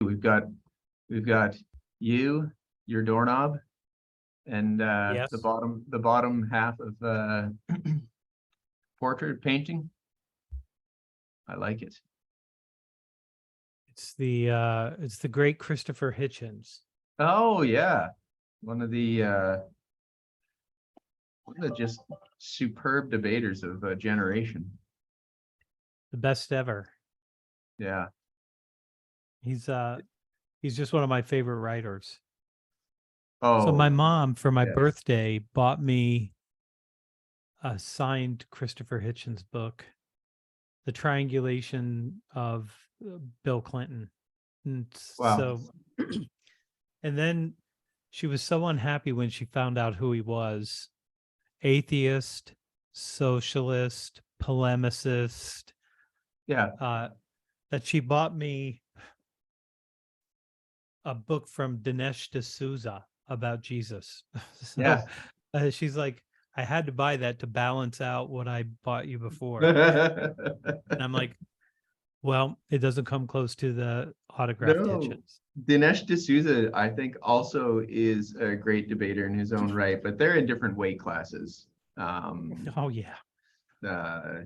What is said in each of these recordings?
We've got we've got you, your doorknob, and Yes. the bottom half of portrait painting. I like it. It's the great Christopher Hitchens. Oh yeah, one of the just superb debaters of a generation. The best ever. Yeah. He's just one of my favorite writers. So my Oh mom for my yes. birthday bought me a signed Christopher Hitchens book, The Triangulation of Bill Clinton. And Wow. so and then she was so unhappy when she found out who he was. Atheist, socialist, polemicist, Yeah. that she bought me a book from Dinesh D'Souza about Jesus. So Yeah. she's like, I had to buy that to balance out what I bought you before. And I'm like, well, it doesn't come close to the autographed No. Hitchens. Dinesh D'Souza, I think, also is a great debater in his own right, but they're in different weight classes. Oh yeah. Uh,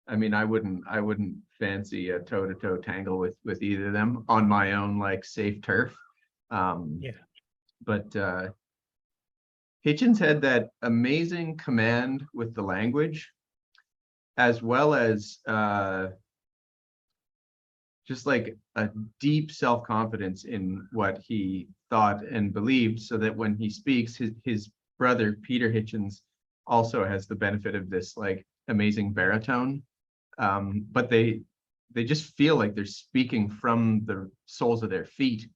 I mean, I wouldn't fancy a toe-to-toe tangle with either of them on my own like safe turf. Um, Yeah. but Hitchens had that amazing command with the language, as well as just like a deep self-confidence in what he thought and believed, so that when he speaks, his brother Peter Hitchens also has the benefit of this like amazing baritone. But they just feel like they're speaking from the soles of their feet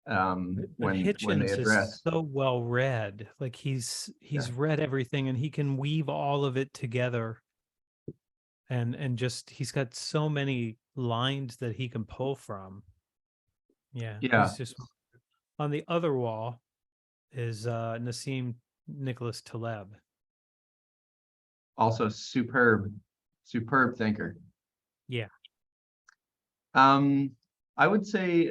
But when they Hitchens is address. so well read. Like Yeah. he's read everything and he can weave all of it together. And just he's got so many lines that he can pull from. Yeah, Yeah. he's just on the other wall is Nassim Nicholas Taleb. Also superb thinker. Yeah. Um, I would say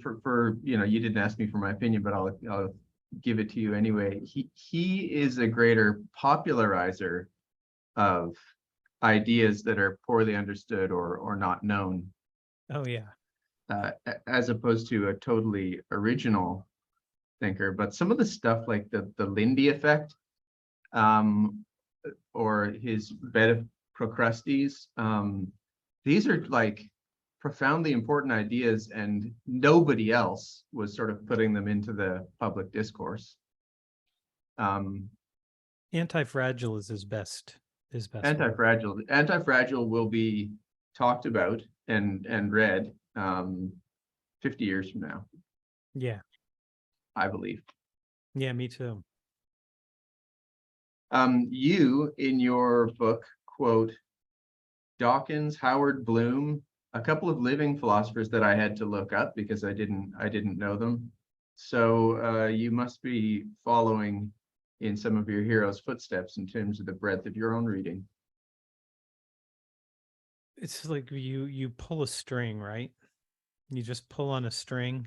for you didn't ask me for my opinion, but I'll give it to you anyway. He is a greater popularizer of ideas that are poorly understood or not known, Oh yeah. as opposed to a totally original thinker. But some of the stuff like the Lindy effect, um, or his bed of Procrustes, these are like profoundly important ideas, and nobody else was sort of putting them into the public discourse. Um, Anti-Fragile is his best work. anti-fragile will be talked about and read 50 years from now, Yeah. I believe. Yeah, me too. You in your book quote Dawkins, Howard Bloom, a couple of living philosophers that I had to look up because I didn't know them. So you must be following in some of your heroes' footsteps in terms of the breadth of your own reading. It's like you pull a string, right? You just pull on a string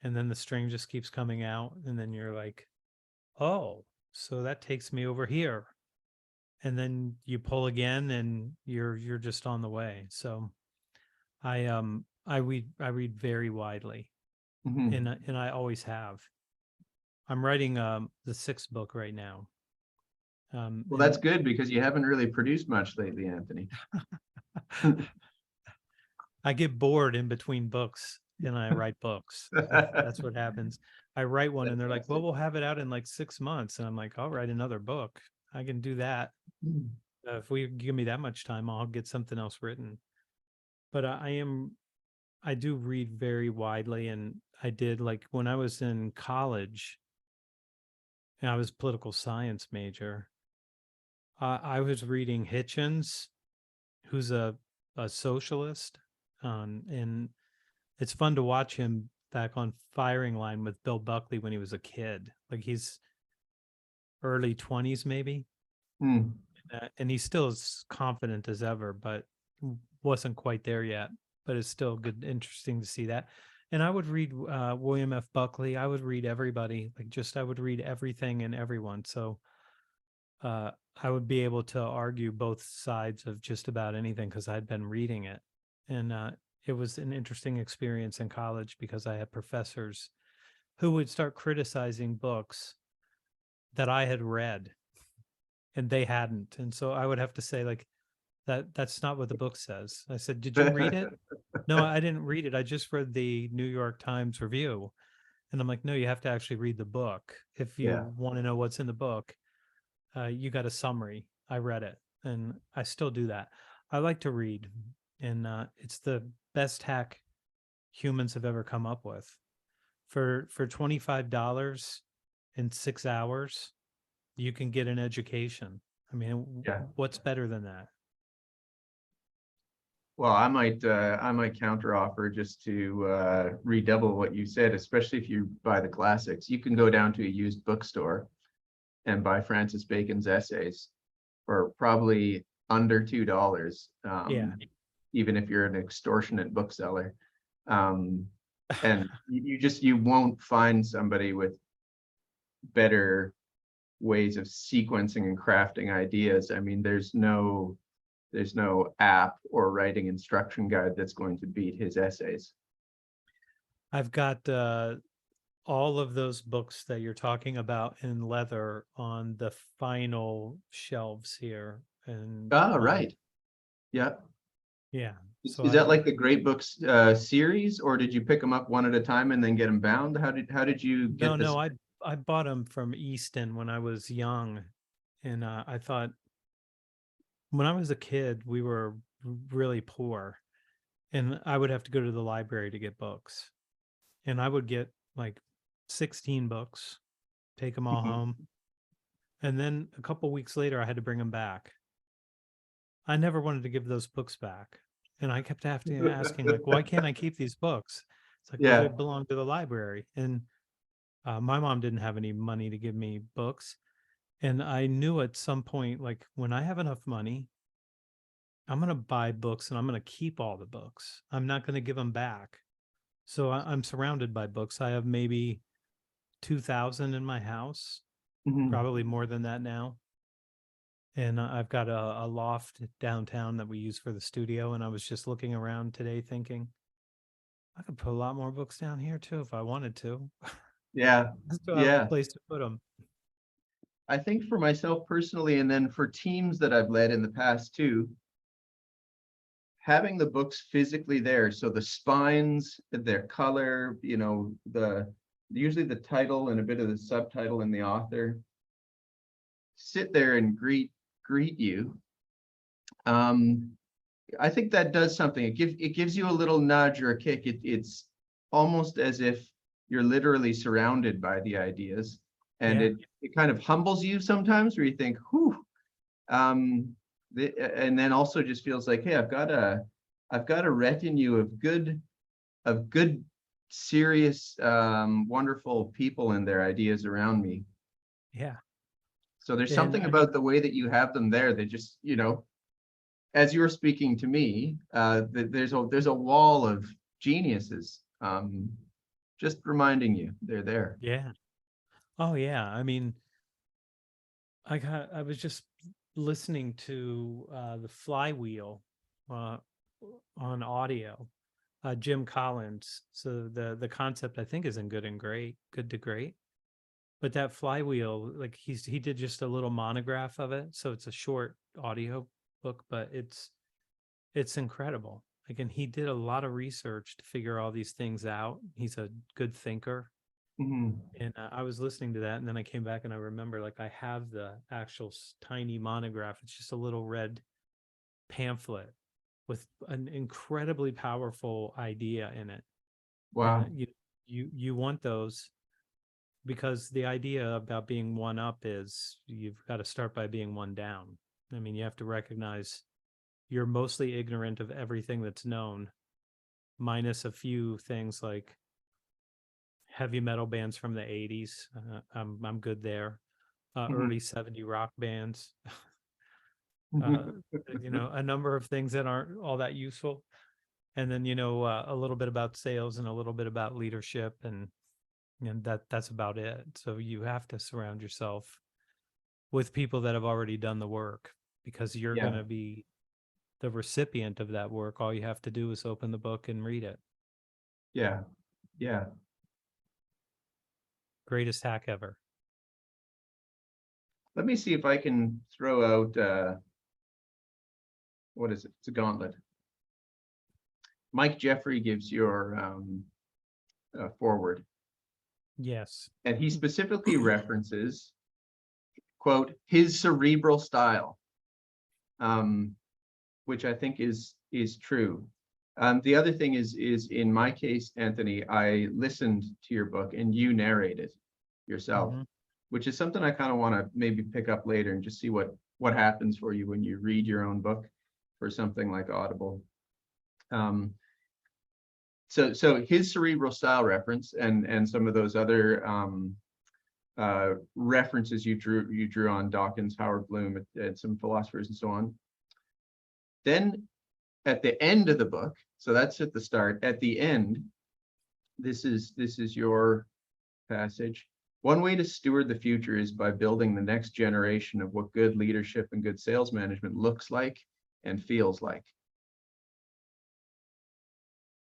and then the string just keeps coming out and then you're like, "Oh, so that takes me over here." And then you pull again and you're just on the way. So I read very widely, Mhm. and I always have. I'm writing the sixth book right now. Well, that's And good because you haven't really produced much lately, Anthony. I get bored in between books and I write books. That's what happens. I write one and they're like, "Well, Fantastic. we'll have it out in like 6 months." And I'm like, "I'll write another book. I can do that. If we give me that much time, I'll get something else written." But I do read very widely. And I did, like, when I was in college, and I was political science major. I was reading Hitchens, who's a socialist, and it's fun to watch him back on firing line with Bill Buckley when he was a kid. Like he's early 20s maybe, Hmm. and he's still as confident as ever, but wasn't quite there yet. But it's still good, interesting to see that. And I would read William F. Buckley. I would read everybody, like just I would read everything and everyone. So uh, I would be able to argue both sides of just about anything because I'd been reading it. And it was an interesting experience in college because I had professors who would start criticizing books that I had read and they hadn't. And so I would have to say, like, that's not what the book says. I said, "Did you read it?" No, I didn't read it. I just read the New York Times review. And I'm like, no, you have to actually read the book. If Yeah. you want to know what's in the book, you got a summary. I read it and I still do that. I like to read, and it's the best hack humans have ever come up with. For $25 in 6 hours, you can get an education. I mean, Yeah. what's better than that? Well, I might counter offer just to redouble what you said, especially if you buy the classics. You can go down to a used bookstore and buy Francis Bacon's essays for probably under $2, Yeah. even if you're an extortionate bookseller. Um, and you won't find somebody with better ways of sequencing and crafting ideas. I mean, there's no app or writing instruction guide that's going to beat his essays. I've got all of those books that you're talking about in leather on the final shelves here. And Ah, right. Yeah. yeah, so Is that like the Great Books series, or did you pick them up one at a time and then get them bound? How did you no, get this? no, I bought them from Easton when I was young. And I thought when I was a kid, we were really poor and I would have to go to the library to get books. And I would get like 16 books, take them all Mhm. home. And then a couple weeks later, I had to bring them back. I never wanted to give those books back. And I kept asking, like, why can't I keep these books? It's like, well, they Yeah. belong to the library. And my mom didn't have any money to give me books. And I knew at some point, like, when I have enough money, I'm going to buy books and I'm going to keep all the books. I'm not going to give them back. So I'm surrounded by books. I have maybe 2,000 in my house, Mhm. probably more than that now. And I've got a loft downtown that we use for the studio. And I was just looking around today thinking, I could put a lot more books down here too if I wanted to. Yeah. I still have a Yeah. place to put them. I think for myself personally, and then for teams that I've led in the past too, having the books physically there, so the spines, their color, the usually the title and a bit of the subtitle and the author sit there and greet you. Um, I think that does something. It gives you a little nudge or a kick. It's almost as if you're literally surrounded by the ideas, and Yeah. it kind of humbles you sometimes, where you think, "Whew." And then also just feels like, hey, I've got a retinue of good, serious, wonderful people and their ideas around me. Yeah. So there's And something I about mean, the way that you have them there. They just, as you're speaking to me, there's a wall of geniuses, just reminding you they're there. yeah. Oh, yeah. I mean, I was just listening to the Flywheel uh, on audio, Jim Collins. So the concept I think is in Good to Great. But that Flywheel, like he did just a little monograph of it, so it's a short audio book, but it's incredible. Like, and he did a lot of research to figure all these things out. He's a good thinker. Mhm. And I was listening to that, and then I came back and I remember, like, I have the actual tiny monograph. It's just a little red pamphlet with an incredibly powerful idea in it. And Wow. you want those because the idea about being one up is you've got to start by being one down. I mean, you have to recognize you're mostly ignorant of everything that's known, minus a few things like heavy metal bands from the 80s. I'm good there. Mhm. Early 70 rock bands, uh, a number of things that aren't all that useful. and then, a little bit about sales and a little bit about leadership, and that's about it. So you have to surround yourself with people that have already done the work, because you're going Yeah, to be the recipient of that work. All you have to do is open the book and read it. yeah, yeah. Greatest hack ever. Let me see if I can throw out, what is it? It's a gauntlet. Mike Jeffrey gives your forward, Yes. and he specifically references, quote, his cerebral style, um, which I think is true. The other thing is in my case, Anthony, I listened to your book and you narrated yourself, Hmm. which is something I kind of want to maybe pick up later and just see what happens for you when you read your own book for something like Audible. Um, so his cerebral style reference and some of those other references you drew on Dawkins, Howard Bloom, and some philosophers and so on. Then at the end of the book, so that's at the start. At the end, this is your passage. One way to steward the future is by building the next generation of what good leadership and good sales management looks like and feels like.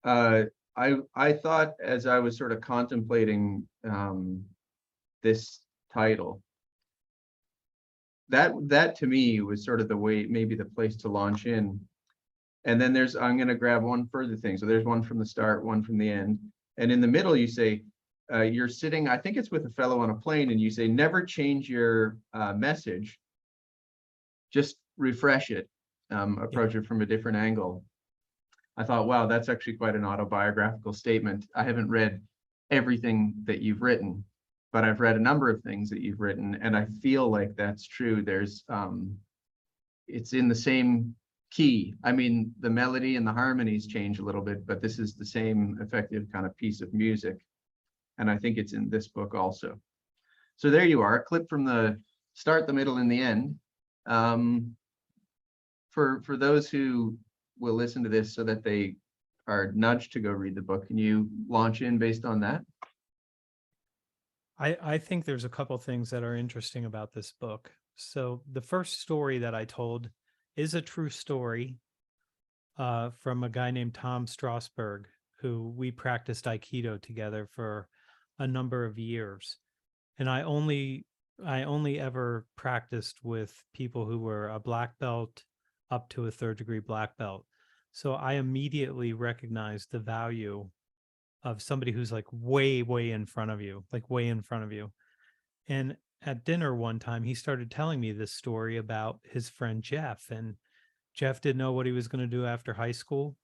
I thought, as I was sort of contemplating this title, that to me was sort of the way, maybe the place to launch in. And then I'm going to grab one further thing. So there's one from the start, one from the end. And in the middle, you say, you're sitting, I think it's with a fellow on a plane, and you say, never change your message, just refresh it, Yeah. approach it from a different angle. I thought, wow, that's actually quite an autobiographical statement. I haven't read everything that you've written, but I've read a number of things that you've written, and I feel like that's true. It's in the same key. I mean, the melody and the harmonies change a little bit, but this is the same effective kind of piece of music. And I think it's in this book also. So there you are, a clip from the start, the middle, and the end. For those who will listen to this so that they are nudged to go read the book, can you launch in based on that? I think there's a couple things that are interesting about this book. So the first story that I told is a true story, from a guy named Tom Strasberg, who we practiced Aikido together for a number of years. And I only ever practiced with people who were a black belt up to a third degree black belt. So I immediately recognized the value of somebody who's like way, way in front of you, like way in front of you. And at dinner one time, he started telling me this story about his friend Jeff. And Jeff didn't know what he was going to do after high school.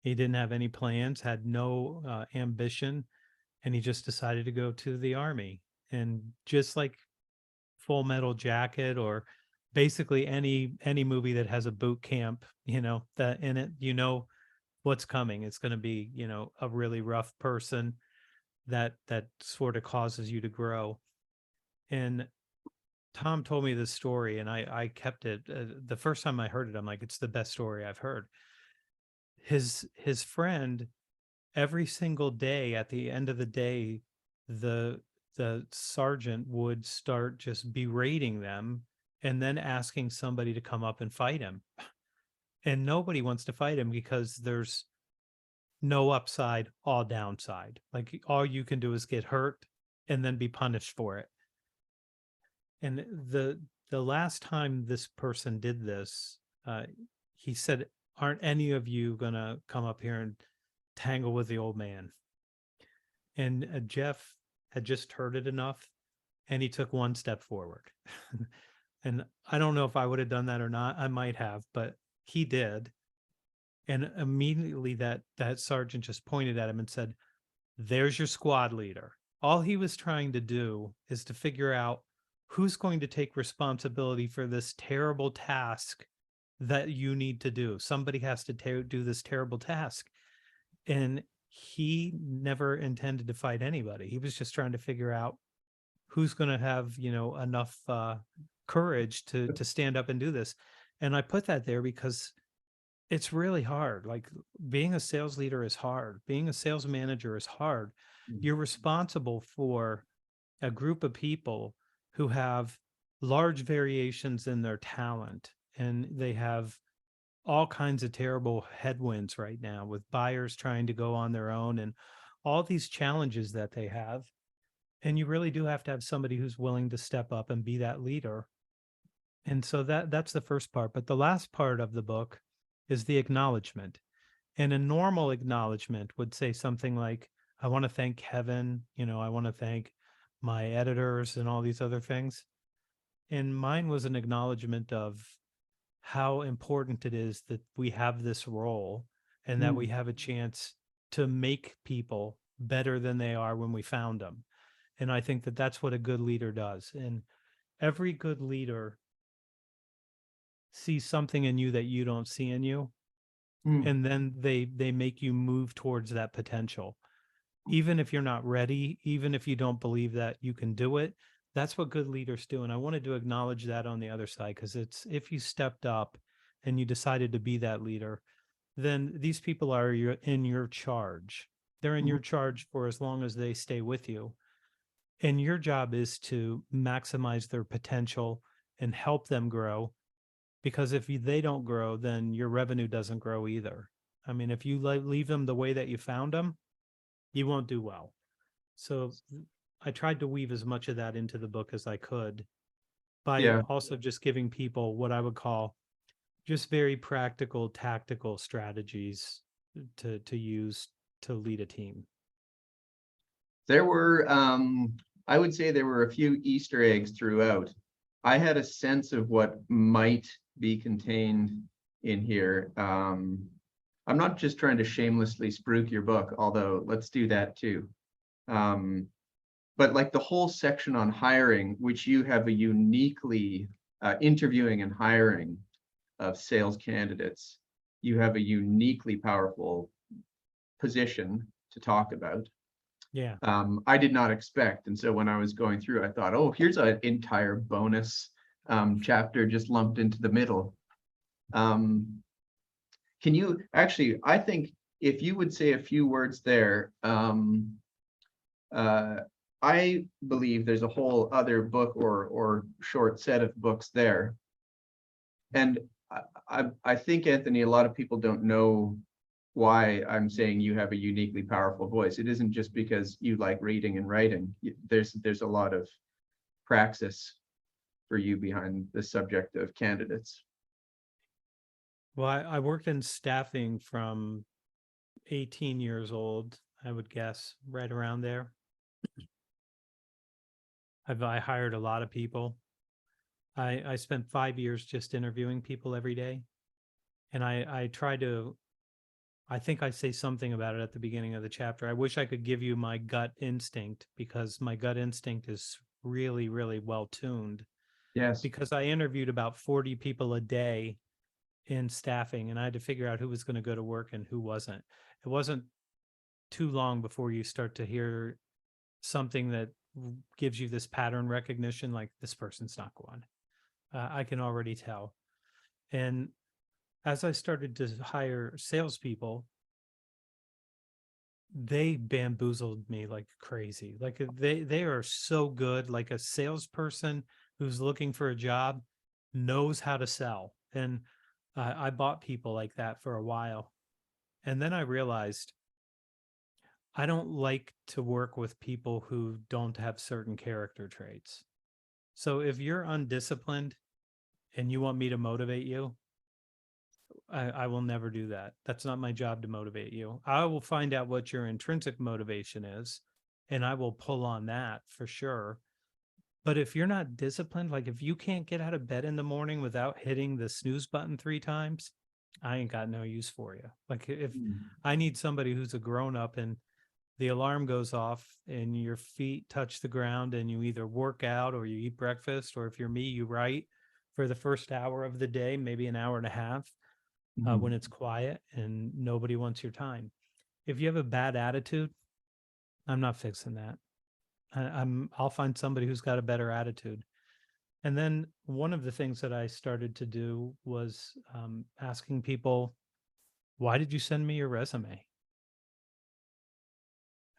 He didn't have any plans, had no ambition, and he just decided to go to the army. And just like Full Metal Jacket, or basically any movie that has a boot camp, that in it, what's coming. It's going to be, a really rough person that sort of causes you to grow. And Tom told me this story, and I kept it. The first time I heard it, I'm like, it's the best story I've heard. His friend, every single day at the end of the day, the the sergeant would start just berating them and then asking somebody to come up and fight him. And nobody wants to fight him because there's no upside, all downside. Like all you can do is get hurt and then be punished for it. And the last time this person did this, he said, "Aren't any of you gonna come up here and tangle with the old man?" And Jeff had just heard it enough, and he took one step forward. And I don't know if I would have done that or not. I might have, but he did. And immediately that sergeant just pointed at him and said, "There's your squad leader." All he was trying to do is to figure out who's going to take responsibility for this terrible task that you need to do. Somebody has to do this terrible task. And he never intended to fight anybody. He was just trying to figure out who's going to have, enough courage to stand up and do this. And I put that there because It's really hard. Like being a sales leader is hard. Being a sales manager is hard. You're responsible for a group of people who have large variations in their talent, and they have all kinds of terrible headwinds right now with buyers trying to go on their own and all these challenges that they have. And you really do have to have somebody who's willing to step up and be that leader. And so that's the first part. But the last part of the book is the acknowledgement. And a normal acknowledgement would say something like, I want to thank Kevin, I want to thank my editors and all these other things. And mine was an acknowledgement of how important it is that we have this role and that we Mm. have a chance to make people better than they are when we found them. And I think that that's what a good leader does. And every good leader sees something in you that you don't see in you, Mm. and then they make you move towards that potential. Even if you're not ready, even if you don't believe that you can do it, that's what good leaders do. And I wanted to acknowledge that on the other side, because it's, if you stepped up and you decided to be that leader, then these people are in your charge. They're in your Mhm. charge for as long as they stay with you. And your job is to maximize their potential and help them grow, because if they don't grow, then your revenue doesn't grow either. I mean, if you leave them the way that you found them, you won't do well. So I tried to weave as much of that into the book as I could, by Yeah. also just giving people what I would call just very practical, tactical strategies to use to lead a team. There were, I would say there were a few Easter eggs throughout. I had a sense of what might be contained in here. I'm not just trying to shamelessly spruik your book, although let's do that too. Um, but like the whole section on hiring, which you have a uniquely interviewing and hiring of sales candidates, you have a uniquely powerful position to talk about. Yeah. I did not expect. And so when I was going through, I thought, oh, here's an entire bonus chapter just lumped into the middle. Um, can you actually, I think if you would say a few words there, uh, I believe there's a whole other book or short set of books there. And I think, Anthony, a lot of people don't know why I'm saying you have a uniquely powerful voice. It isn't just because you like reading and writing. There's a lot of praxis for you behind the subject of candidates. Well, I worked in staffing from 18 years old, I would guess, right around there. I hired a lot of people. I spent 5 years just interviewing people every day. And I try to, I think I say something about it at the beginning of the chapter. I wish I could give you my gut instinct, because my gut instinct is really, really well tuned, Yes. because I interviewed about 40 people a day in staffing, and I had to figure out who was going to go to work and who wasn't. It wasn't too long before you start to hear something that gives you this pattern recognition, like this person's not going. I can already tell. And as I started to hire salespeople, they bamboozled me like crazy. Like they are so good. Like a salesperson who's looking for a job knows how to sell. And I bought people like that for a while. And then I realized I don't like to work with people who don't have certain character traits. So if you're undisciplined and you want me to motivate you, I will never do that. That's not my job to motivate you. I will find out what your intrinsic motivation is, and I will pull on that for sure. But if you're not disciplined, like if you can't get out of bed in the morning without hitting the snooze button 3 times, I ain't got no use for you. Like if Mm. I need somebody who's a grown up and the alarm goes off and your feet touch the ground and you either work out or you eat breakfast, or if you're me, you write for the first hour of the day, maybe an hour and a half, when Mhm. it's quiet and nobody wants your time. If you have a bad attitude, I'm not fixing that. I'll find somebody who's got a better attitude. And then one of the things that I started to do was asking people why did you send me your resume?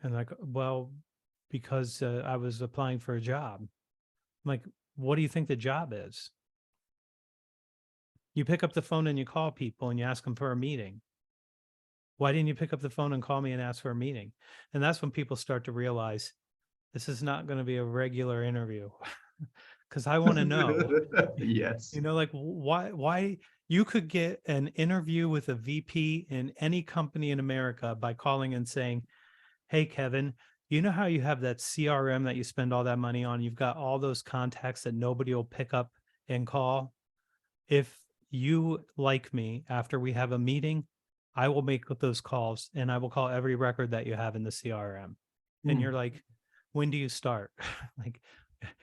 And like, well, because I was applying for a job. I'm like, what do you think the job is? You pick up the phone and you call people and you ask them for a meeting. Why didn't you pick up the phone and call me and ask for a meeting? And that's when people start to realize this is not going to be a regular interview because I want to know, Yes. like why you could get an interview with a VP in any company in America by calling and saying, hey, Kevin, you know how you have that CRM that you spend all that money on? You've got all those contacts that nobody will pick up and call. If you like me after we have a meeting, I will make those calls and I will call every record that you have in the CRM. And you're like, when do you start? Like,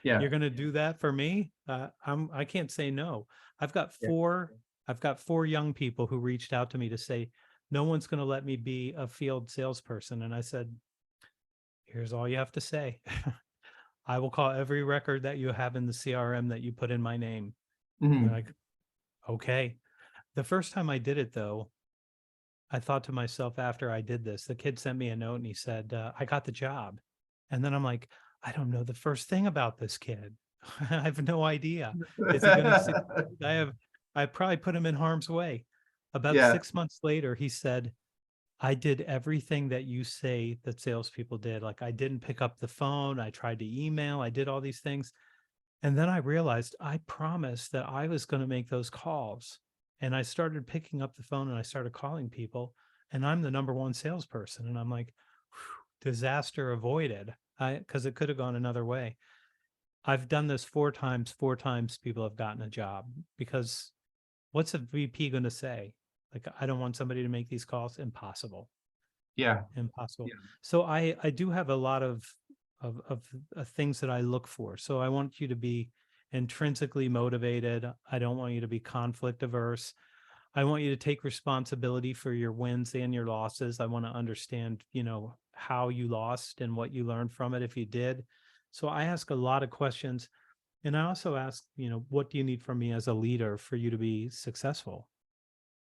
Yeah. you're going to do that for me? I can't say no. I've got four young people who reached out to me to say, no one's going to let me be a field salesperson. And I said, here's all you have to say. I will call every record that you have in the CRM that you put in my name. Mhm. They're like, okay. The first time I did it, though, I thought to myself after I did this, the kid sent me a note and he said, I got the job. And then I'm like, I don't know the first thing about this kid. I have no idea. Is he going to succeed? I probably put him in harm's way. About Yeah. 6 months later, he said, I did everything that you say that salespeople did. Like, I didn't pick up the phone. I tried to email. I did all these things. And then I realized I promised that I was going to make those calls. And I started picking up the phone and I started calling people. And I'm the number one salesperson. And I'm like, disaster avoided. Because it could have gone another way. I've done this 4 times. 4 times people have gotten a job, because what's a VP going to say? Like, I don't want somebody to make these calls. Impossible. Yeah. Impossible. Yeah. So I do have a lot of things that I look for. So I want you to be intrinsically motivated. I don't want you to be conflict averse. I want you to take responsibility for your wins and your losses. I want to understand, how you lost and what you learned from it if you did. So I ask a lot of questions. And I also ask, what do you need from me as a leader for you to be successful?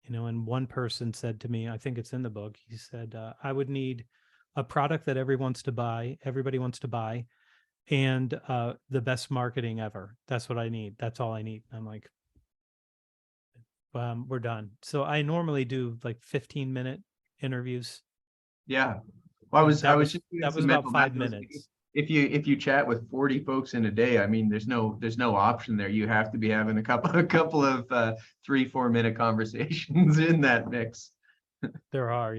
And one person said to me, I think it's in the book, he said, I would need a product that everybody wants to buy, and the best marketing ever. That's what I need. That's all I need. I'm like, we're done. So I normally do like 15-minute interviews. Yeah. Well, And I was just doing that was some about mental math. 5 minutes. If you chat with 40 folks in a day, I mean, there's no option there. You have to be having a couple of 3-4 minute conversations in that mix. There are.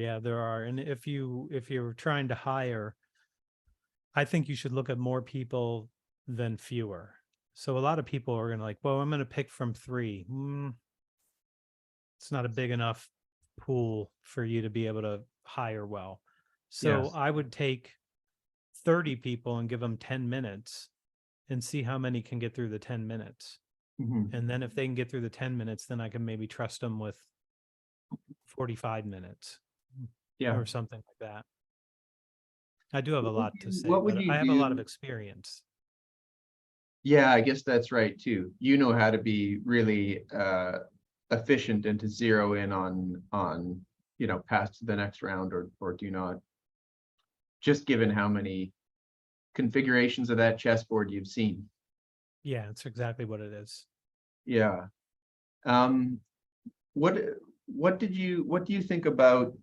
And if you're trying to hire, I think you should look at more people than fewer. So a lot of people are going to like, well, I'm going to pick from 3. It's not a big enough pool for you to be able to hire well. So Yes. I would take 30 people and give them 10 minutes and see how many can get through the 10 minutes. Mhm. And then if they can get through the 10 minutes, then I can maybe trust them with 45 minutes Yeah. or something like that. I do have a lot to say, What would but you I have a lot of do? experience. Yeah, I guess that's right too. You know how to be really efficient and to zero in on pass to the next round or do not, just given how many configurations of that chessboard you've seen. Yeah, it's exactly what it is. Yeah. Um, what what do you think about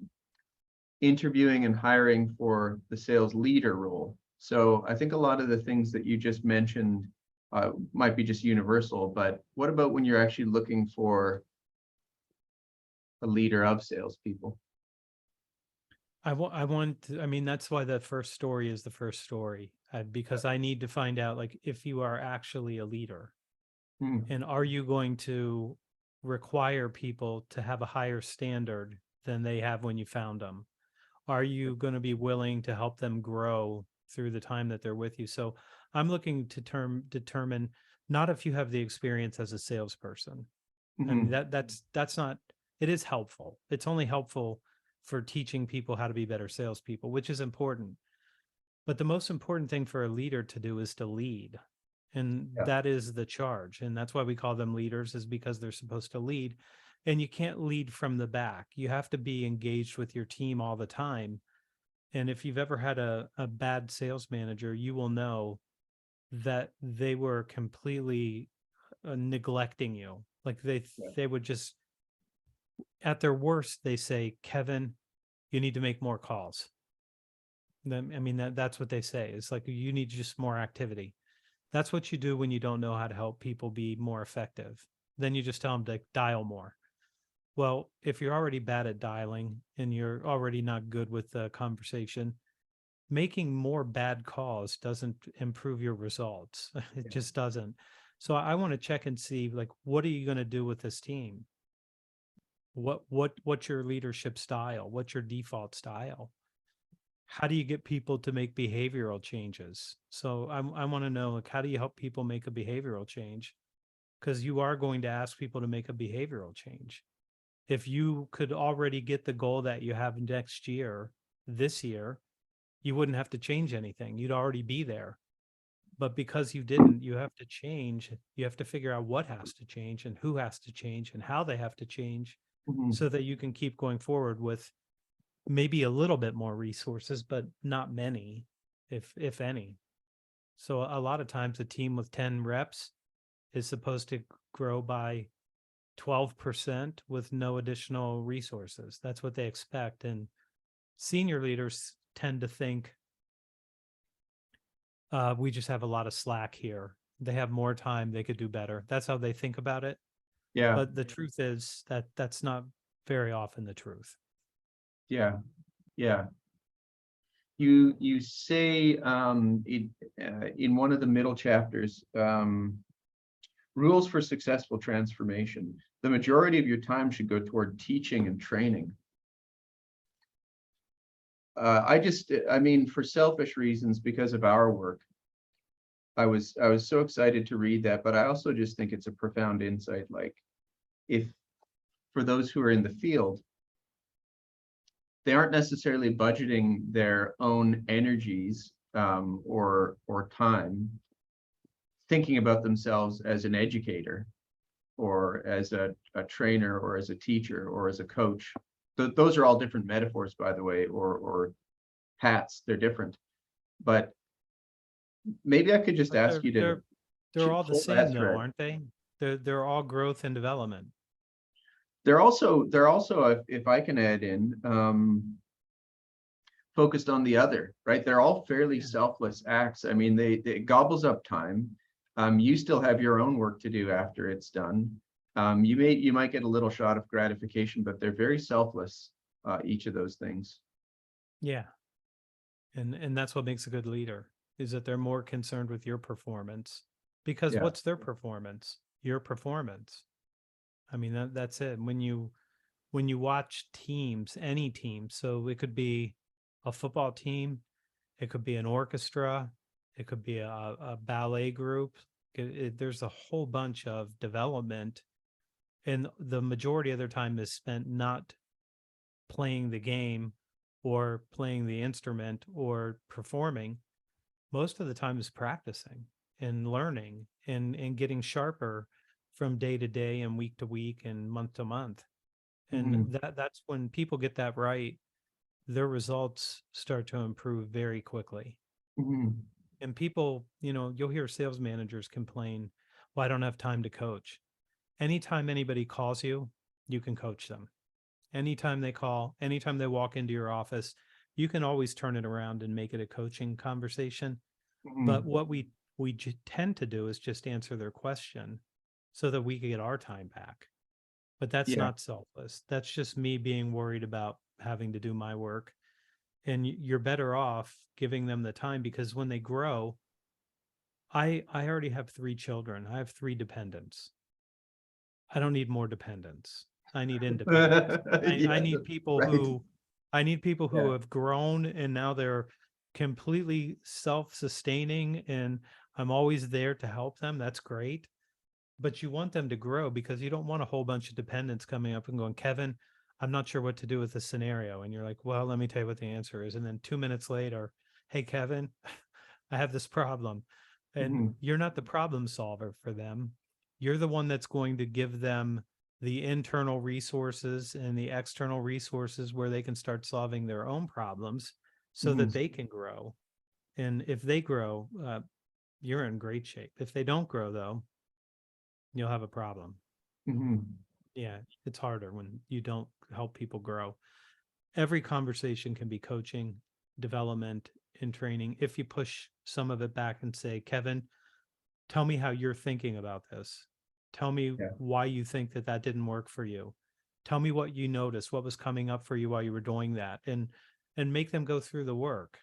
interviewing and hiring for the sales leader role? So I think a lot of the things that you just mentioned might be just universal, but what about when you're actually looking for a leader of salespeople? I mean, that's why the first story is the first story, because I need to find out, like, if you are actually a leader, Hmm. and are you going to require people to have a higher standard than they have when you found them? Are you going to be willing to help them grow through the time that they're with you? So I'm looking to determine not if you have the experience as a salesperson. I mean, Hmm. that's not, it is helpful. It's only helpful for teaching people how to be better salespeople, which is important. But the most important thing for a leader to do is to lead. And Yeah. that is the charge. And that's why we call them leaders, is because they're supposed to lead. And you can't lead from the back. You have to be engaged with your team all the time. And if you've ever had a bad sales manager, you will know that they were completely neglecting you. Like Yeah. they would just, at their worst, they say, Kevin, you need to make more calls. Then, I mean, that's what they say. It's like, you need just more activity. That's what you do when you don't know how to help people be more effective. Then you just tell them to dial more. Well, if you're already bad at dialing and you're already not good with the conversation, making more bad calls doesn't improve your results. It Yeah. just doesn't. So I want to check and see, like, what are you going to do with this team? What's your leadership style? What's your default style? How do you get people to make behavioral changes? So I want to know, like, how do you help people make a behavioral change? Because you are going to ask people to make a behavioral change. If you could already get the goal that you have next year, this year, you wouldn't have to change anything. You'd already be there. But because you didn't, you have to change. You have to figure out what has to change and who has to change and how they have to change Mhm. so that you can keep going forward with maybe a little bit more resources, but not many, if any. So a lot of times a team with 10 reps is supposed to grow by 12% with no additional resources. That's what they expect. And senior leaders tend to think, we just have a lot of slack here. They have more time. They could do better. That's how they think about it. Yeah. But the truth is that that's not very often the truth. Yeah. Yeah. You say in one of the middle chapters, rules for successful transformation. The majority of your time should go toward teaching and training. I mean, for selfish reasons, because of our work, I was so excited to read that, but I also just think it's a profound insight. Like, if for those who are in the field, they aren't necessarily budgeting their own energies or time, thinking about themselves as an educator or as a trainer or as a teacher or as a coach. Those are all different metaphors, by the way, or hats. They're different. But maybe I could just But ask you they're to all the pull that same though, thread. aren't they? They're all growth and development. They're also, if I can add in, focused on the other, right? They're all fairly Yeah. selfless acts. I mean, it gobbles up time. You still have your own work to do after it's done. You might get a little shot of gratification, but they're very selfless, each of those things. Yeah. And that's what makes a good leader, is that they're more concerned with your performance. Because Yeah. what's their performance? Your performance. I mean, that's it. When you watch teams, any team, so it could be a football team, it could be an orchestra, it could be a ballet group. There's a whole bunch of development, and the majority of their time is spent not playing the game or playing the instrument or performing. Most of the time is practicing and learning and getting sharper from day to day and week to week and month to month. And Mhm. that's when people get that right, their results start to improve very quickly. Mhm. And people, you'll hear sales managers complain, well, I don't have time to coach. Anytime anybody calls you, you can coach them. Anytime they call, anytime they walk into your office, you can always turn it around and make it a coaching conversation. But Mhm. what we tend to do is just answer their question so that we can get our time back. But that's Yeah. not selfless. That's just me being worried about having to do my work. And you're better off giving them the time, because when they grow, I already have 3 children. I have 3 dependents. I don't need more dependents. I need independence. I Yeah, need people right. who I need people who Yeah. have grown and now they're completely self-sustaining, and I'm always there to help them. That's great. But you want them to grow, because you don't want a whole bunch of dependents coming up and going, Kevin, I'm not sure what to do with this scenario. And you're like, well, let me tell you what the answer is. And then 2 minutes later, hey, Kevin, I have this problem. And Mhm. you're not the problem solver for them. You're the one that's going to give them the internal resources and the external resources where they can start solving their own problems so that they can grow. And if they grow, you're in great shape. If they don't grow, though, you'll have a problem. Mm-hmm. Yeah, it's harder when you don't help people grow. Every conversation can be coaching, development, and training. If you push some of it back and say, Kevin, tell me how you're thinking about this. Tell me Yeah. why you think that that didn't work for you. Tell me what you noticed, what was coming up for you while you were doing that, and make them go through the work.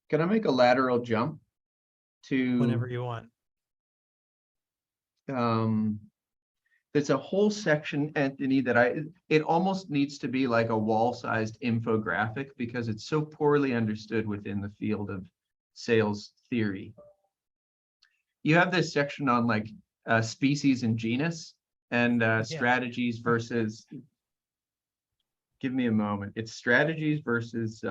Can I make a lateral jump Whenever to you want. um there's a whole section, Anthony, that it almost needs to be like a wall-sized infographic because it's so poorly understood within the field of sales theory. You have this section on like species and genus and Yeah. strategies versus, give me a moment. It's strategies versus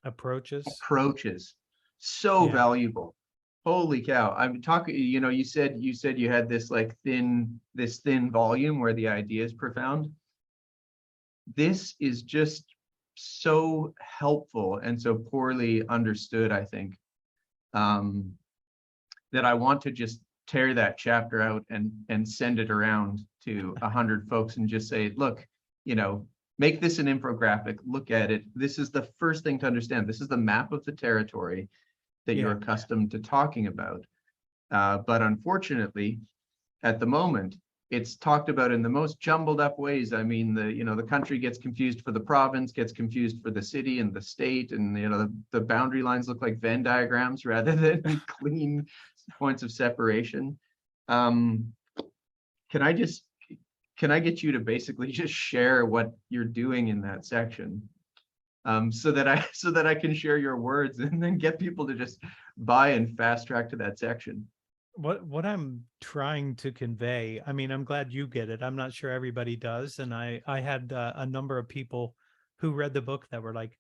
Approaches. approaches. So Yeah. valuable. Holy cow. I'm talking, you said you had this like this thin volume where the idea is profound. This is just so helpful and so poorly understood, I think, that I want to just tear that chapter out and send it around to 100 folks and just say, look, make this an infographic, look at it. This is the first thing to understand. This is the map of the territory that you're Yeah. accustomed to talking about. But unfortunately, at the moment, it's talked about in the most jumbled up ways. I mean, the country gets confused for the province, gets confused for the city and the state, and the boundary lines look like Venn diagrams rather than clean points of separation. Can I get you to basically just share what you're doing in that section? So that I can share your words and then get people to just buy and fast track to that section. What I'm trying to convey, I mean, I'm glad you get it. I'm not sure everybody does. And I had a number of people who read the book that were like,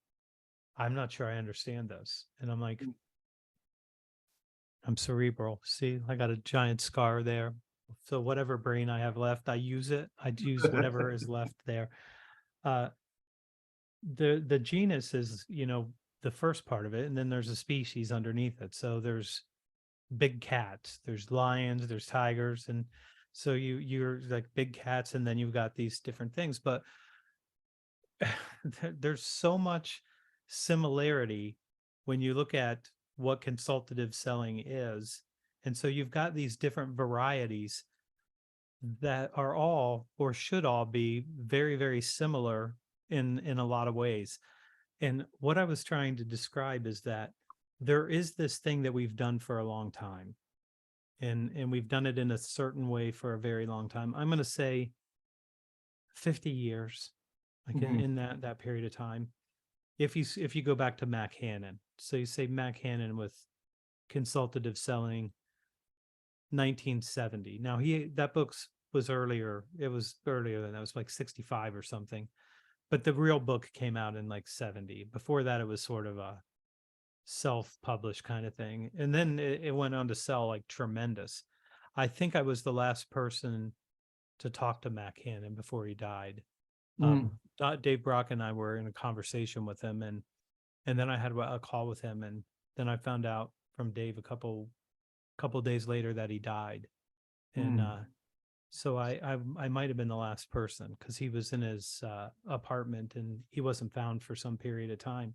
I'm not sure I understand this. And I'm like, I'm cerebral. See, I got a giant scar there. So whatever brain I have left, I use it. I use whatever is left there. Uh, the genus is, the first part of it, and then there's a species underneath it. So there's big cats, there's lions, there's tigers, and so you're like big cats, and then you've got these different things. But there's so much similarity when you look at what consultative selling is. And so you've got these different varieties that are all or should all be very, very similar in a lot of ways. And what I was trying to describe is that there is this thing that we've done for a long time. And we've done it in a certain way for a very long time. I'm going to say 50 years, like in that period of time. If you go back to Mac Hannon, so you say Mac Hannon with consultative selling, 1970. Now that book's was earlier. It was earlier than that. It was like 65 or something. But the real book came out in like 70. Before that, it was sort of a self-published kind of thing. And then it went on to sell like tremendous. I think I was the last person to talk to Mac Hannon before he died. Dave Brock and I were in a conversation with him, and then I had a call with him, and then I found out from Dave a couple days later that he died. And so I might have been the last person because he was in his apartment and he wasn't found for some period of time.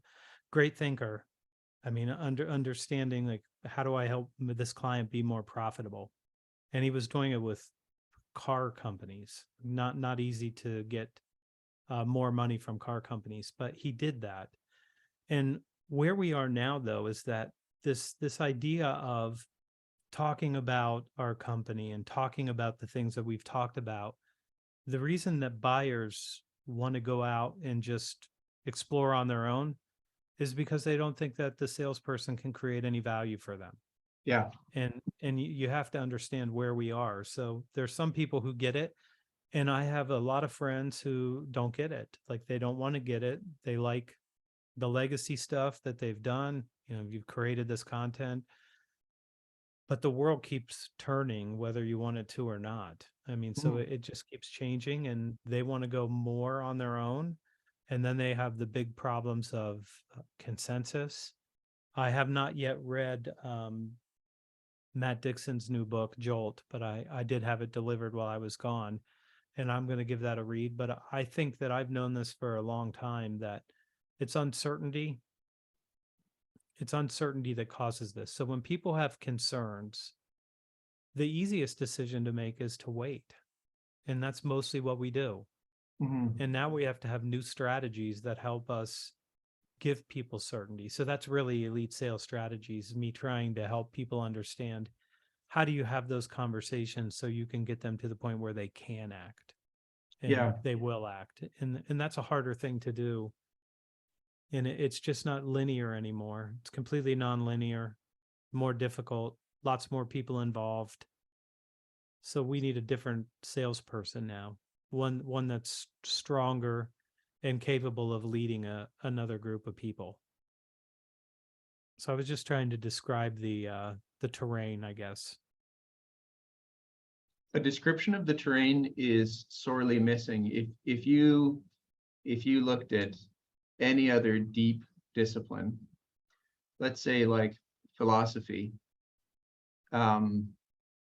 Great thinker. I mean, understanding like, how do I help this client be more profitable? And he was doing it with car companies. Not easy to get more money from car companies, but he did that. And where we are now, though, is that this idea of talking about our company and talking about the things that we've talked about, the reason that buyers want to go out and just explore on their own is because they don't think that the salesperson can create any value for them. Yeah. And you have to understand where we are. So there's some people who get it, and I have a lot of friends who don't get it. Like, they don't want to get it. They like the legacy stuff that they've done. You've created this content, but the world keeps turning whether you want it to or not. I mean, so it just keeps changing, and they want to go more on their own. And then they have the big problems of consensus. I have not yet read Matt Dixon's new book, Jolt, but I did have it delivered while I was gone, and I'm going to give that a read. But I think that I've known this for a long time, that it's uncertainty. It's uncertainty that causes this. So when people have concerns, the easiest decision to make is to wait. And that's mostly what we do. Mhm. And now we have to have new strategies that help us give people certainty. So that's really elite sales strategies, me trying to help people understand, how do you have those conversations so you can get them to the point where they can act and Yeah. they will act. And that's a harder thing to do. And it's just not linear anymore. It's completely non-linear, more difficult, lots more people involved. So we need a different salesperson now, one that's stronger and capable of leading another group of people. So I was just trying to describe the terrain, I guess. A description of the terrain is sorely missing. If you looked at any other deep discipline, let's say like philosophy,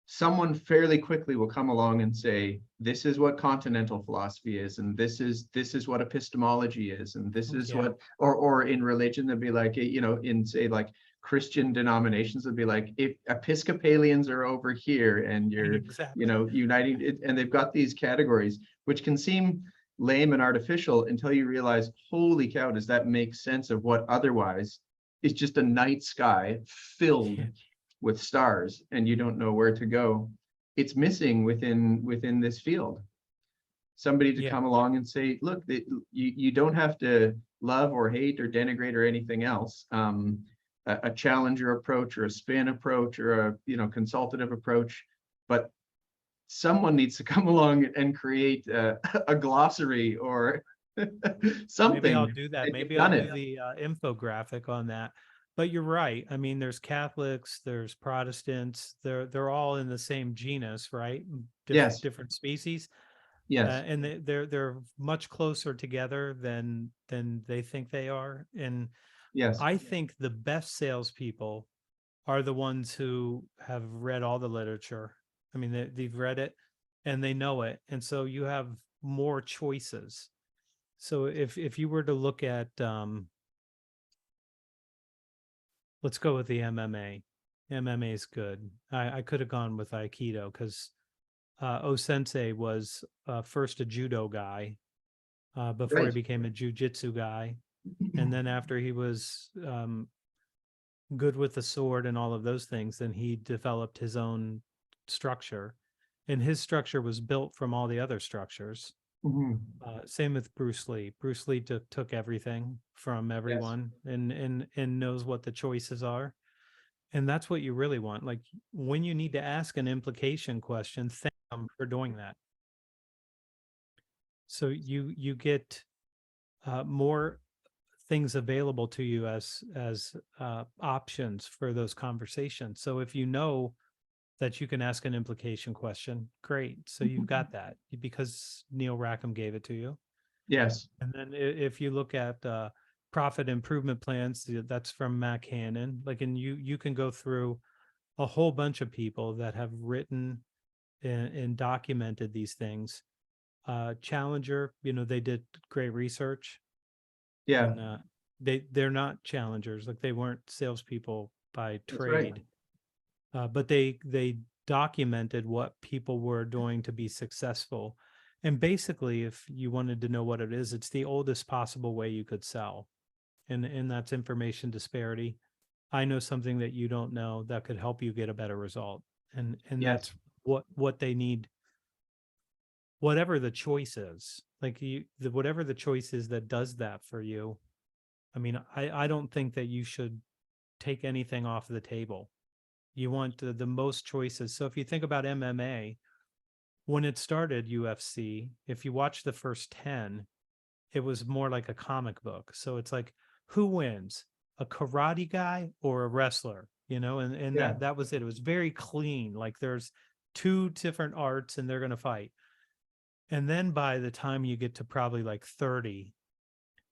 someone fairly quickly will come along and say, this is what continental philosophy is, and this is what epistemology is, and this is what, or in religion, they'd be like, in say like Christian denominations, would be like, if Episcopalians are over here and you're, Exactly. uniting it, and they've got these categories, which can seem lame and artificial until you realize, holy cow, does that make sense of what otherwise is just a night sky filled with stars, and you don't know where to go. It's missing within this field. Somebody to come along and say, look, you don't have to love or hate or denigrate or anything else. A challenger approach or a spin approach or a consultative approach, but someone needs to come along and create a glossary or something. Maybe I'll do that. Maybe I'll do the infographic on that. But you're right. I mean, there's Catholics, there's Protestants. They're all in the same genus, right? Yes. Different species. Yes. And they're much closer together than they think they are. And yes, I think the best salespeople are the ones who have read all the literature. I mean, they've read it and they know it, and so you have more choices. So if you were to look at, let's go with the MMA. MMA is good. I could have gone with Aikido because O-sensei was first a judo guy before he became a jujitsu guy. And then after he was good with the sword and all of those things, then he developed his own structure. And his structure was built from all the other structures. Same with Bruce Lee. Bruce Lee took everything from everyone and knows what the choices are. And that's what you really want. Like when you need to ask an implication question, thank them for doing that. So you get more things available to you as options for those conversations. So if you know that you can ask an implication question, great. So you've got that because Neil Rackham gave it to you. Yes. And then if you look at profit improvement plans, that's from Mac Hannon. Like, and you can go through a whole bunch of people that have written and documented these things. Challenger, they did great research. Yeah. And they're not challengers, like they weren't salespeople by trade. But they documented what people were doing to be successful. And basically, if you wanted to know what it is, it's the oldest possible way you could sell. And that's information disparity. I know something that you don't know that could help you get a better result. And that's what they need. Whatever the choice is, like whatever the choice is that does that for you. I mean, I don't think that you should take anything off the table. You want the most choices. So if you think about MMA, when it started UFC, if you watch the first 10, it was more like a comic book. So it's like who wins, a karate guy or a wrestler, and Yeah. that was it. It was very clean. Like there's two different arts and they're going to fight. And then by the time you get to probably like 30,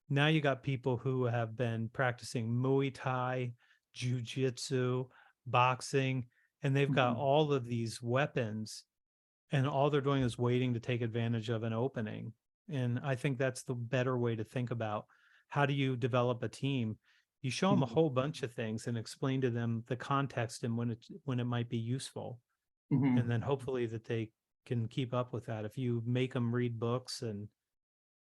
now you got people who have been practicing Muay Thai, Jiu-Jitsu, boxing, and they've got Mhm. all of these weapons, and all they're doing is waiting to take advantage of an opening. And I think that's the better way to think about how do you develop a team. You show them a Mhm. whole bunch of things and explain to them the context and when it might be useful, and Mhm. then hopefully that they can keep up with that. If you make them read books and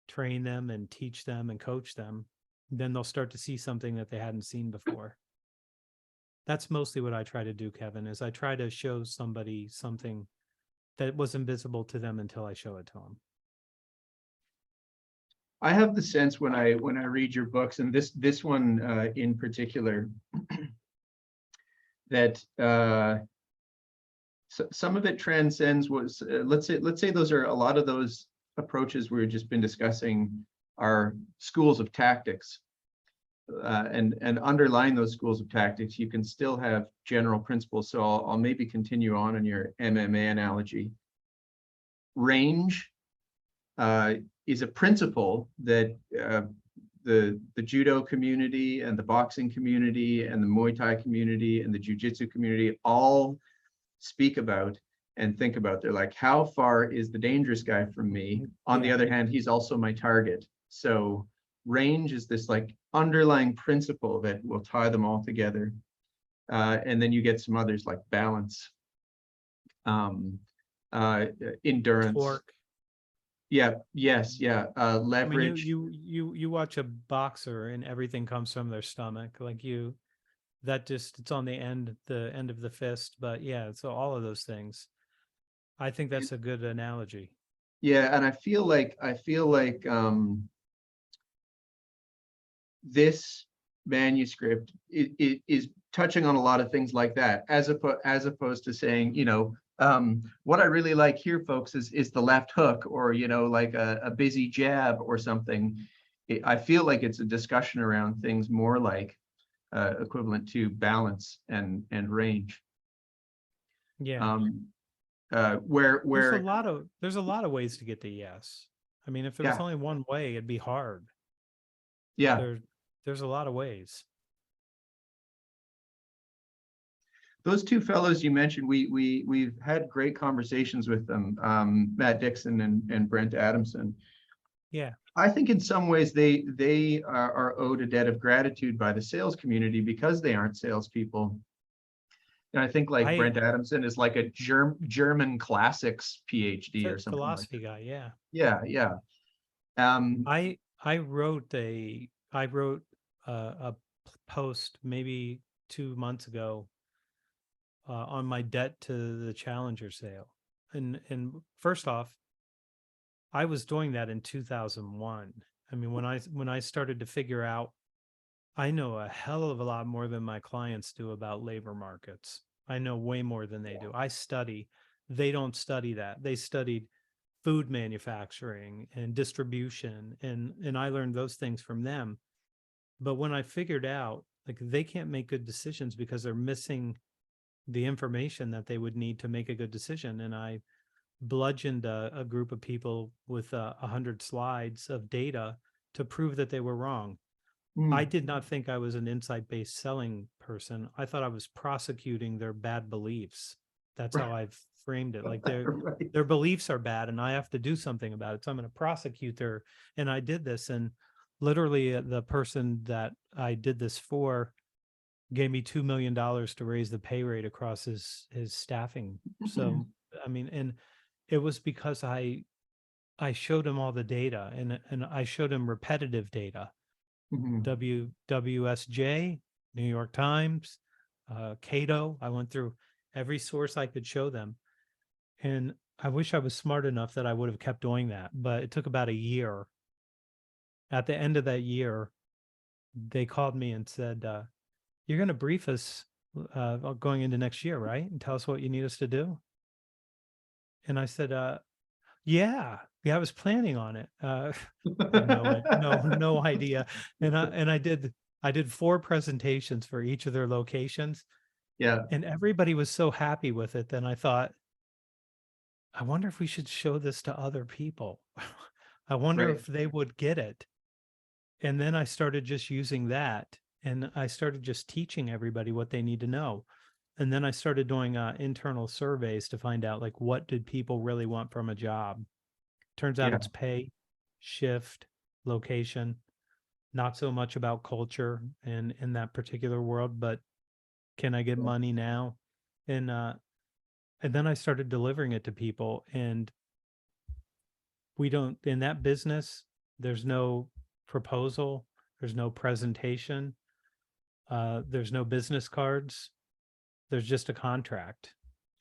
train them and teach them and coach them, then they'll start to see something that they hadn't seen before. That's mostly what I try to do, Kevin, is I try to show somebody something that was invisible to them until I show it to them. I have the sense when I read your books, and this one in particular, that some of it transcends was let's say those are a lot of those approaches we've just been discussing are schools of tactics, and underlying those schools of tactics, you can still have general principles. So I'll maybe continue on in your MMA analogy. Range is a principle that the judo community and the boxing community and the Muay Thai community and the jiu-jitsu community all speak about and think about. They're like, how far is the dangerous guy from me? On the Yeah. other hand, he's also my target. So range is this like underlying principle that will tie them all together. And then you get some others like balance, um, endurance. Torque. Yeah, yes, yeah. I mean, you Leverage. you you you watch a boxer and everything comes from their stomach. Like that just it's on the end of the fist. But yeah, so all of those things. I think that's a good analogy. Yeah, and I feel like this manuscript is touching on a lot of things like that, as opposed to saying, what I really like here, folks, is the left hook, or like a busy jab or something. I feel like it's a discussion around things more like equivalent to balance and range. Yeah. Um, where There's a where lot of ways to get to yes. I mean, if there was yeah, only one way, it'd be hard. yeah. There there's a lot of ways. Those two fellows you mentioned, we've had great conversations with them, Matt Dixon and Brent Adamson. Yeah. I think in some ways they are owed a debt of gratitude by the sales community because they aren't salespeople. And I think like I Brent Adamson is like a German classics PhD or something like philosophy that. guy, yeah. Yeah, yeah. Um, I wrote a post maybe 2 months ago on my debt to the Challenger sale. And first off, I was doing that in 2001. I mean, when I started to figure out, I know a hell of a lot more than my clients do about labor markets. I know way more than they do. I study. They don't study that. They studied food manufacturing and distribution, and I learned those things from them. But when I figured out like they can't make good decisions because they're missing the information that they would need to make a good decision, and I bludgeoned a group of people with 100 slides of data to prove that they were wrong. I mm, did not think I was an insight-based selling person. I thought I was prosecuting their bad beliefs. That's how I've framed it. Like right. their beliefs are bad and I have to do something about it. So I'm going to prosecute their, and I did this. And literally the person that I did this for gave me $2 million to raise the pay rate across his staffing. So I mean, and it was because I showed him all the data, and I showed him repetitive data. Mhm. WSJ, New York Times, Cato. I went through every source I could show them. And I wish I was smart enough that I would have kept doing that, but it took about a year. At the end of that year, they called me and said, you're going to brief us going into next year, right? And tell us what you need us to do. And I said, Yeah, yeah, I was planning on it. I have no idea. And I did 4 presentations for each of their locations, Yeah, and everybody was so happy with it. Then I thought, I wonder if we should show this to other people. I wonder right. if they would get it. And then I started just using that, and I started just teaching everybody what they need to know. And then I started doing internal surveys to find out, like, what did people really want from a job. Turns out Yeah, it's pay, shift, location, not so much about culture and in that particular world, but can I get yeah, money now? And and then I started delivering it to people, and we don't, in that business, there's no proposal, there's no presentation, there's no business cards, there's just a contract.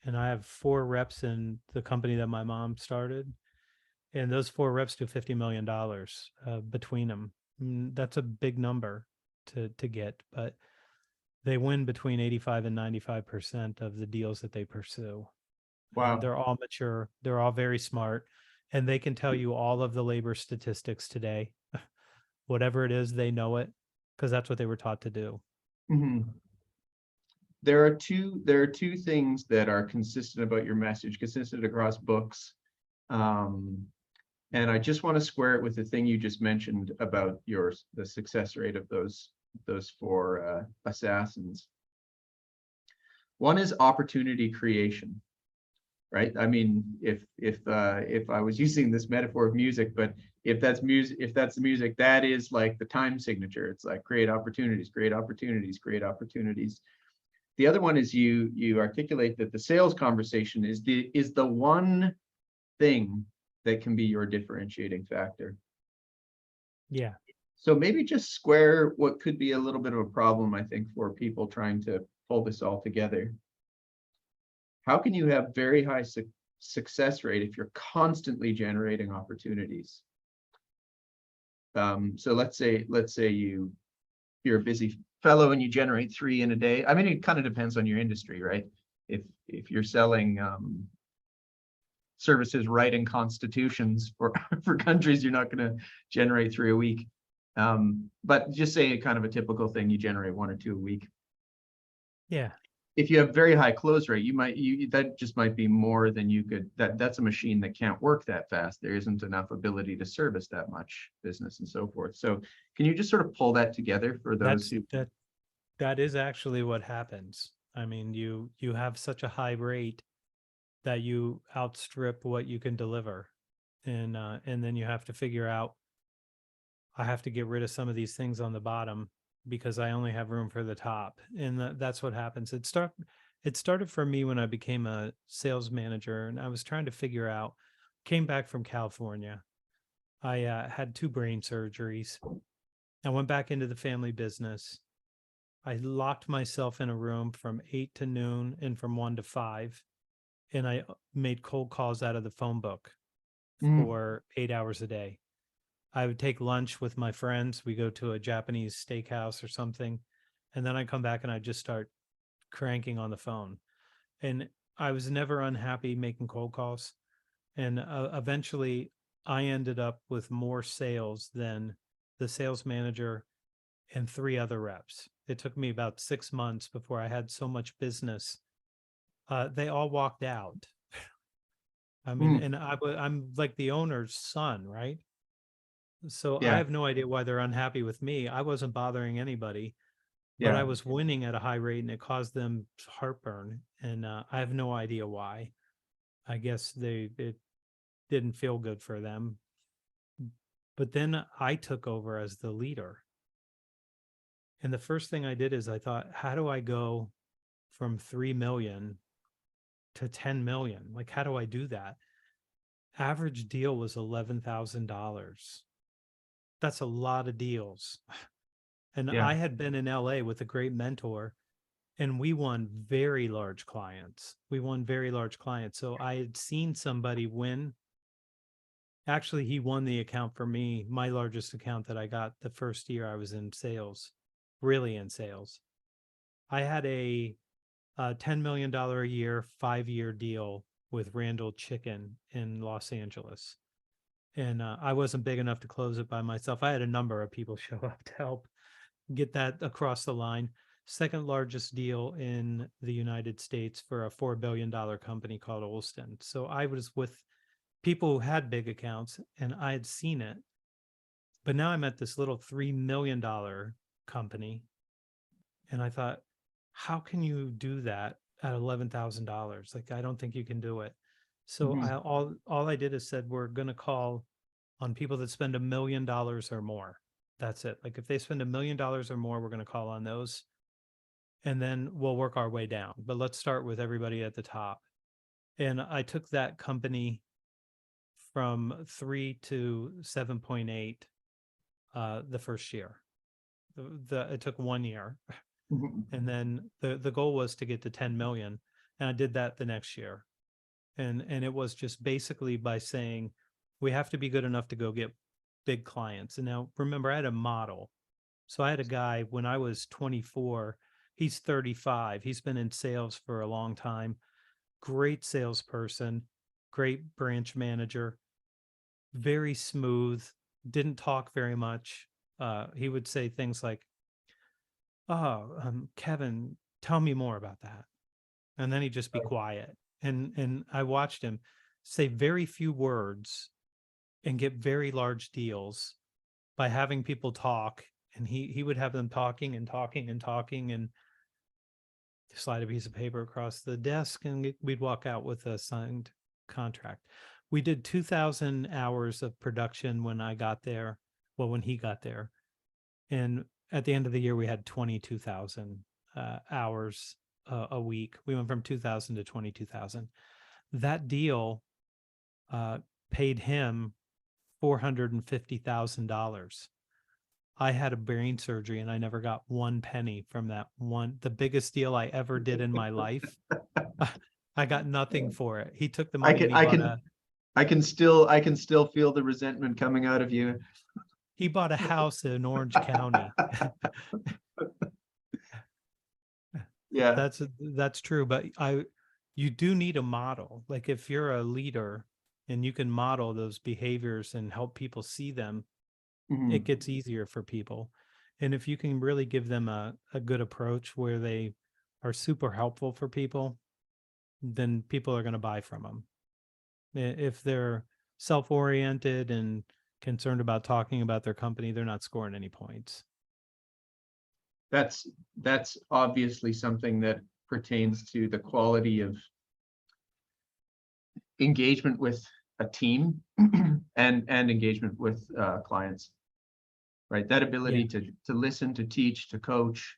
And I have 4 reps in the company that my mom started, and those 4 reps do $50 million between them. That's a big number to get, but they win between 85 and 95% of the deals that they pursue. And wow. they're all mature, they're all very smart, and they can tell you all of the labor statistics today. Whatever it is, they know it because that's what they were taught to do. Mhm. There are two things that are consistent about your message, consistent across books. Um, and I just want to square it with the thing you just mentioned about the success rate of those 4 assassins. One is opportunity creation, right? I mean, if I was using this metaphor of music, but if that's the music, that is like the time signature. It's like create opportunities, create opportunities, create opportunities. The other one is you articulate that the sales conversation is the one thing that can be your differentiating factor. Yeah. So maybe just square what could be a little bit of a problem, I think, for people trying to pull this all together. How can you have very high success rate if you're constantly generating opportunities? So let's say you're a busy fellow and you generate 3 in a day. I mean, it kind of depends on your industry, right? If you're selling services writing constitutions for for countries, you're not going to generate 3 a week. But just say kind of a typical thing, you generate 1 or 2 a week. Yeah. If you have very high close rate, that just might be more than you could. That's a machine that can't work that fast. There isn't enough ability to service that much business and so forth. So can you just sort of pull that together for those That's who? that is actually what happens. I mean, you have such a high rate that you outstrip what you can deliver. And then you have to figure out, I have to get rid of some of these things on the bottom because I only have room for the top. And that's what happens. It started for me when I became a sales manager, and I was trying to figure out, came back from California. I had 2 brain surgeries. I went back into the family business. I locked myself in a room from 8 to noon and from 1 to 5. And I made cold calls out of the phone book Mm, for 8 hours a day. I would take lunch with my friends. We go to a Japanese steakhouse or something. And then I come back and I just start cranking on the phone. And I was never unhappy making cold calls. And eventually I ended up with more sales than the sales manager and 3 other reps. It took me about 6 months before I had so much business. They all walked out. I mean, mm, and I'm like the owner's son, right? So I yeah, have no idea why they're unhappy with me. I wasn't bothering anybody, but I yeah. was winning at a high rate and it caused them heartburn. And I have no idea why. I guess it didn't feel good for them. But then I took over as the leader. And the first thing I did is I thought, how do I go from 3 million to 10 million? Like, how do I do that? Average deal was $11,000. That's a lot of deals. And Yeah. I had been in LA with a great mentor, and we won very large clients. We won very large clients. So I had seen somebody win. Actually, he won the account for me, my largest account that I got the first year I was in sales, really in sales. I had a $10 million a year, 5-year deal with Randall Chicken in Los Angeles. And I wasn't big enough to close it by myself. I had a number of people show up to help get that across the line. Second largest deal in the United States for a $4 billion company called Olston. So I was with people who had big accounts and I had seen it. But now I'm at this little $3 million company. And I thought, how can you do that at $11,000? Like, I don't think you can do it. So Mhm. all I did is said, we're going to call on people that spend $1 million or more. That's it. Like if they spend $1 million or more, we're going to call on those. And then we'll work our way down. But let's start with everybody at the top. And I took that company from 3 to 7.8 the first year. It took 1 year. Mhm. And then the goal was to get to 10 million. And I did that the next year. And it was just basically by saying, we have to be good enough to go get big clients. And now remember, I had a model. So I had a guy when I was 24, he's 35. He's been in sales for a long time. Great salesperson, great branch manager, very smooth, didn't talk very much. He would say things like, "Oh, Kevin, tell me more about that." And then he'd just be quiet. And I watched him say very few words and get very large deals by having people talk. And he would have them talking and talking and talking and slide a piece of paper across the desk and we'd walk out with a signed contract. We did 2,000 hours of production when I got there. Well, when he got there. And at the end of the year, we had 22,000 hours a week. We went from 2,000 to 22,000. That deal paid him $450,000. I had a brain surgery and I never got one penny from that one, the biggest deal I ever did in my life. I got nothing for it. He took the I money can, and I can, I can still feel the resentment coming out of you. he bought a house in Orange County. Yeah. That's true, but you do need a model. Like if you're a leader and you can model those behaviors and help people see them, it Mhm. gets easier for people. And if you can really give them a good approach where they are super helpful for people, then people are going to buy from them. If they're self-oriented and concerned about talking about their company, they're not scoring any points. That's that's obviously something that pertains to the quality of engagement with a team and engagement with clients, right? That Yeah. ability to listen, to teach, to coach.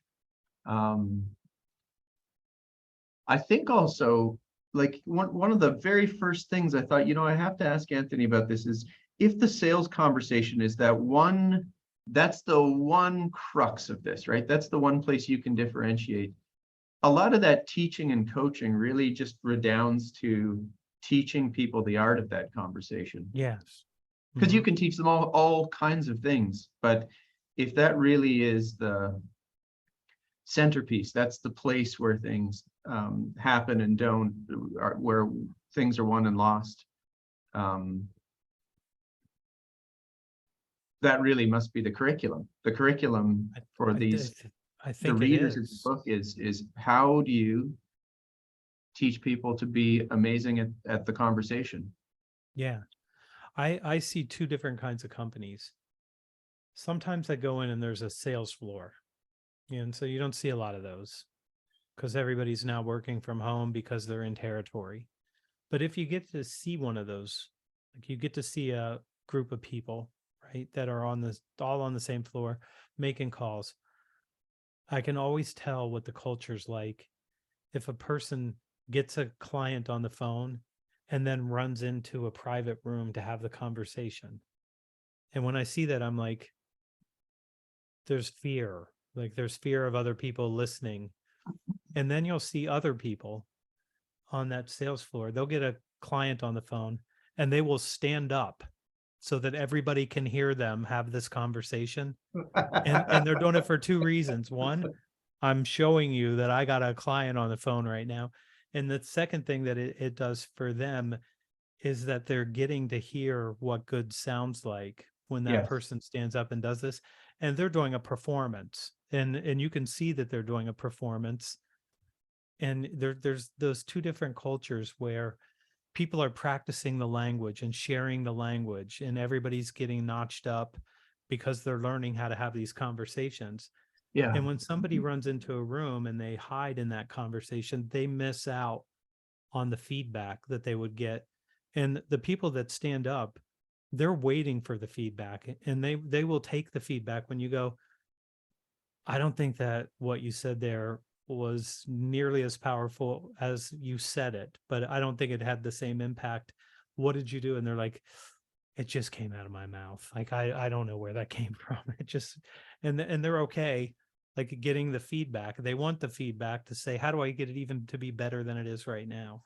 Um, I think also, like one of the very first things I thought, I have to ask Anthony about this is if the sales conversation is that's the one crux of this, right? That's the one place you can differentiate. A lot of that teaching and coaching really just redounds to teaching people the art of that conversation. Yes. Because you Hmm. can teach them all kinds of things, but if that really is the centerpiece, that's the place where things happen and don't, where things are won and lost. Um, that really must be the curriculum. The curriculum I, for I, th- I the think it readers of the is. book is how do you teach people to be amazing at the conversation? Yeah. I see two different kinds of companies. Sometimes I go in and there's a sales floor. And so you don't see a lot of those because everybody's now working from home because they're in territory. But if you get to see one of those, like you get to see a group of people, right, that are all on the same floor making calls, I can always tell what the culture's like if a person gets a client on the phone and then runs into a private room to have the conversation. And when I see that, I'm like, there's fear. Like there's fear of other people listening. And then you'll see other people on that sales floor. They'll get a client on the phone and they will stand up so that everybody can hear them have this conversation. And they're doing it for two reasons. One, I'm showing you that I got a client on the phone right now. And the second thing that it does for them is that they're getting to hear what good sounds like when that Yes. person stands up and does this, and they're doing a performance, and you can see that they're doing a performance. And there's those two different cultures where people are practicing the language and sharing the language, and everybody's getting notched up because they're learning how to have these conversations. Yeah. And when somebody runs into a room and they hide in that conversation, they miss out on the feedback that they would get. And the people that stand up, they're waiting for the feedback, and they will take the feedback when you go, I don't think that what you said there was nearly as powerful as you said it, but I don't think it had the same impact. What did you do? And they're like, it just came out of my mouth. Like, I don't know where that came from. It just, and they're okay, like getting the feedback. They want the feedback to say, how do I get it even to be better than it is right now?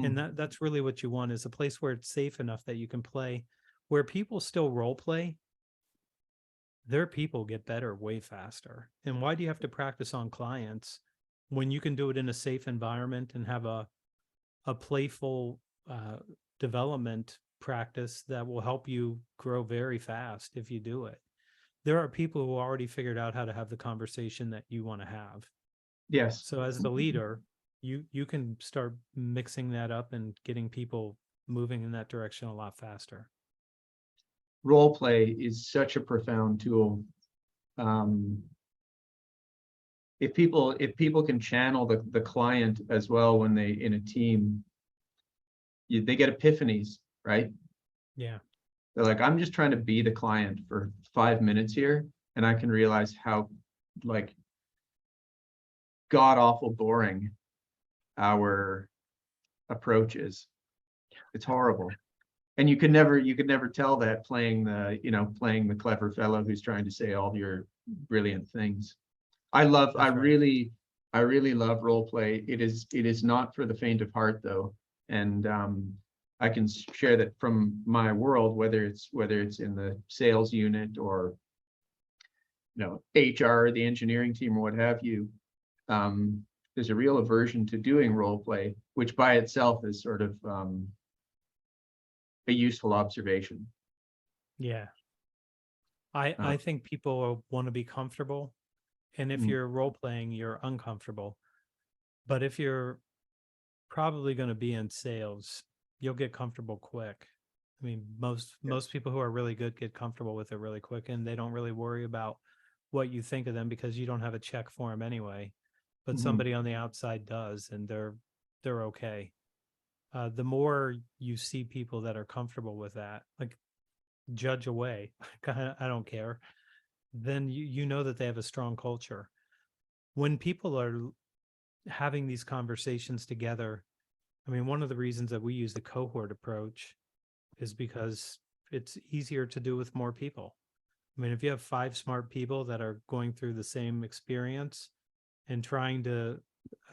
And Mhm. that's really what you want, is a place where it's safe enough that you can play, where people still role play. Their people get better way faster. And why do you have to practice on clients when you can do it in a safe environment and have a playful uh, development practice that will help you grow very fast if you do it? There are people who already figured out how to have the conversation that you want to have. Yes. So as the leader, you can start mixing that up and getting people moving in that direction a lot faster. Role play is such a profound tool. Um, if people can channel the client as well when they in a team, they get epiphanies, right? Yeah. They're like, I'm just trying to be the client for 5 minutes here, and I can realize how like god awful boring our approach is. It's horrible. And you could never tell that playing the clever fellow who's trying to say all your brilliant things. I love I That's right. really I really love role play. It is not for the faint of heart though. And I can share that from my world, whether it's in the sales unit or HR, the engineering team, or what have you. Um, there's a real aversion to doing role play, which by itself is sort of a useful observation. Yeah. I think people want to be comfortable. And if Mm, you're role playing, you're uncomfortable. But if you're probably going to be in sales, you'll get comfortable quick. I mean, most yes. people who are really good get comfortable with it really quick, and they don't really worry about what you think of them because you don't have a check for them anyway. But Mhm. somebody on the outside does, and they're okay. The more you see people that are comfortable with that, like judge away, I don't care, then you know that they have a strong culture. When people are having these conversations together, I mean, one of the reasons that we use the cohort approach is because it's easier to do with more people. I mean, if you have 5 smart people that are going through the same experience and trying to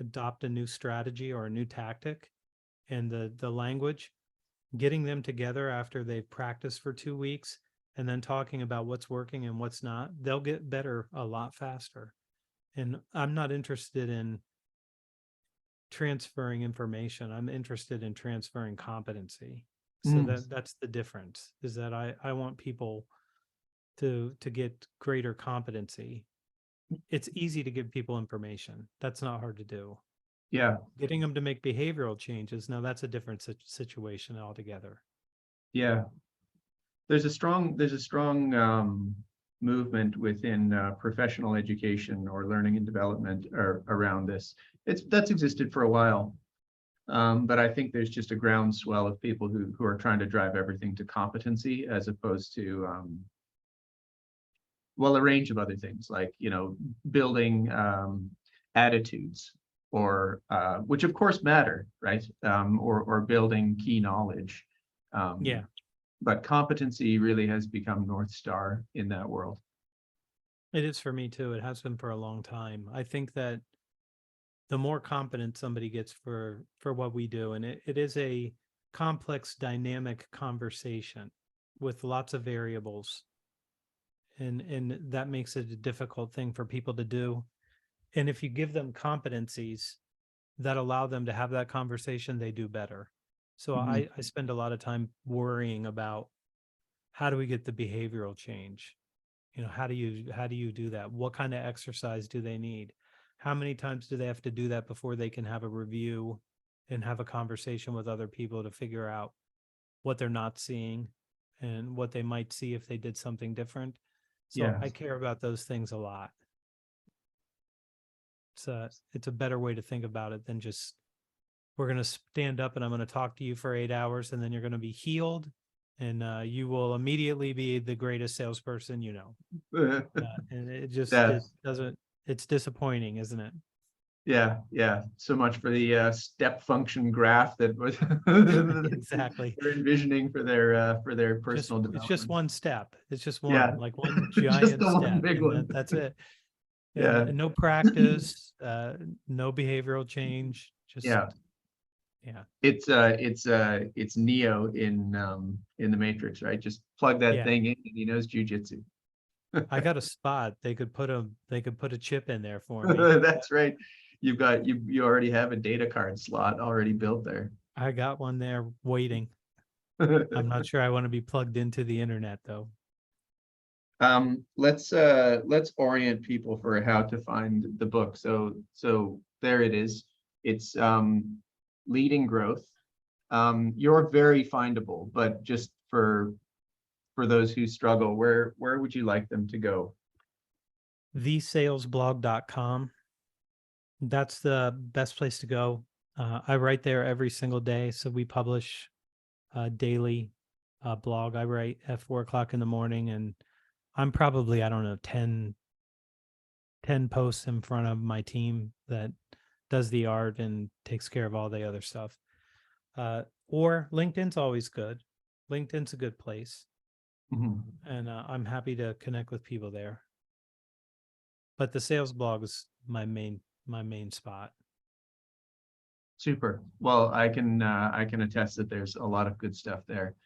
adopt a new strategy or a new tactic, and the language, getting them together after they've practiced for 2 weeks and then talking about what's working and what's not, they'll get better a lot faster. And I'm not interested in transferring information. I'm interested in transferring competency. So Mm, that's the difference, is that I want people to get greater competency. It's easy to give people information. That's not hard to do. yeah, Getting them to make behavioral changes, now that's a different situation altogether. yeah. There's a strong movement within professional education or learning and development around this. That's existed for a while, but I think there's just a groundswell of people who are trying to drive everything to competency as opposed to well, a range of other things like building attitudes or which of course matter, right? Or building key knowledge. Um, Yeah, but competency really has become North Star in that world. it is for me too. It has been for a long time. I think that the more competent somebody gets for what we do, and it is a complex dynamic conversation with lots of variables, and that makes it a difficult thing for people to do. And if you give them competencies, that allow them to have that conversation, they do better. So Mhm. I spend a lot of time worrying about how do we get the behavioral change? How do you do that? What kind of exercise do they need? How many times do they have to do that before they can have a review and have a conversation with other people to figure out what they're not seeing and what they might see if they did something different? So Yeah. I care about those things a lot. It's a better way to think about it than just we're going to stand up and I'm going to talk to you for 8 hours and then you're going to be healed and you will immediately be the greatest salesperson you know. And it Yes. doesn't, it's disappointing, isn't it? Yeah, yeah. So much for the step function graph that was Exactly. they're envisioning for their personal It's just development. one step. It's just Yeah, one, like one just giant the one step, big and one. that's it. Yeah, And no practice, no behavioral change. Just, yeah. yeah, It's Neo in the Matrix, right? Just plug that yeah. thing in and he knows jujitsu. I got a spot. They could put a chip in there for me. That's right. You already have a data card slot already built there. I got one there waiting. I'm not sure I want to be plugged into the internet though. Let's orient people for how to find the book. So there it is. It's leading growth. You're very findable, but just for those who struggle, where would you like them to go? Thesalesblog.com. That's the best place to go. I write there every single day. So we publish a daily blog. I write at 4 o'clock in the morning and I'm probably, I don't know, 10 posts in front of my team that does the art and takes care of all the other stuff. Or LinkedIn's always good. LinkedIn's a good place. Mhm. And I'm happy to connect with people there. But the sales blog is my main spot. Super. Well, I can attest that there's a lot of good stuff there.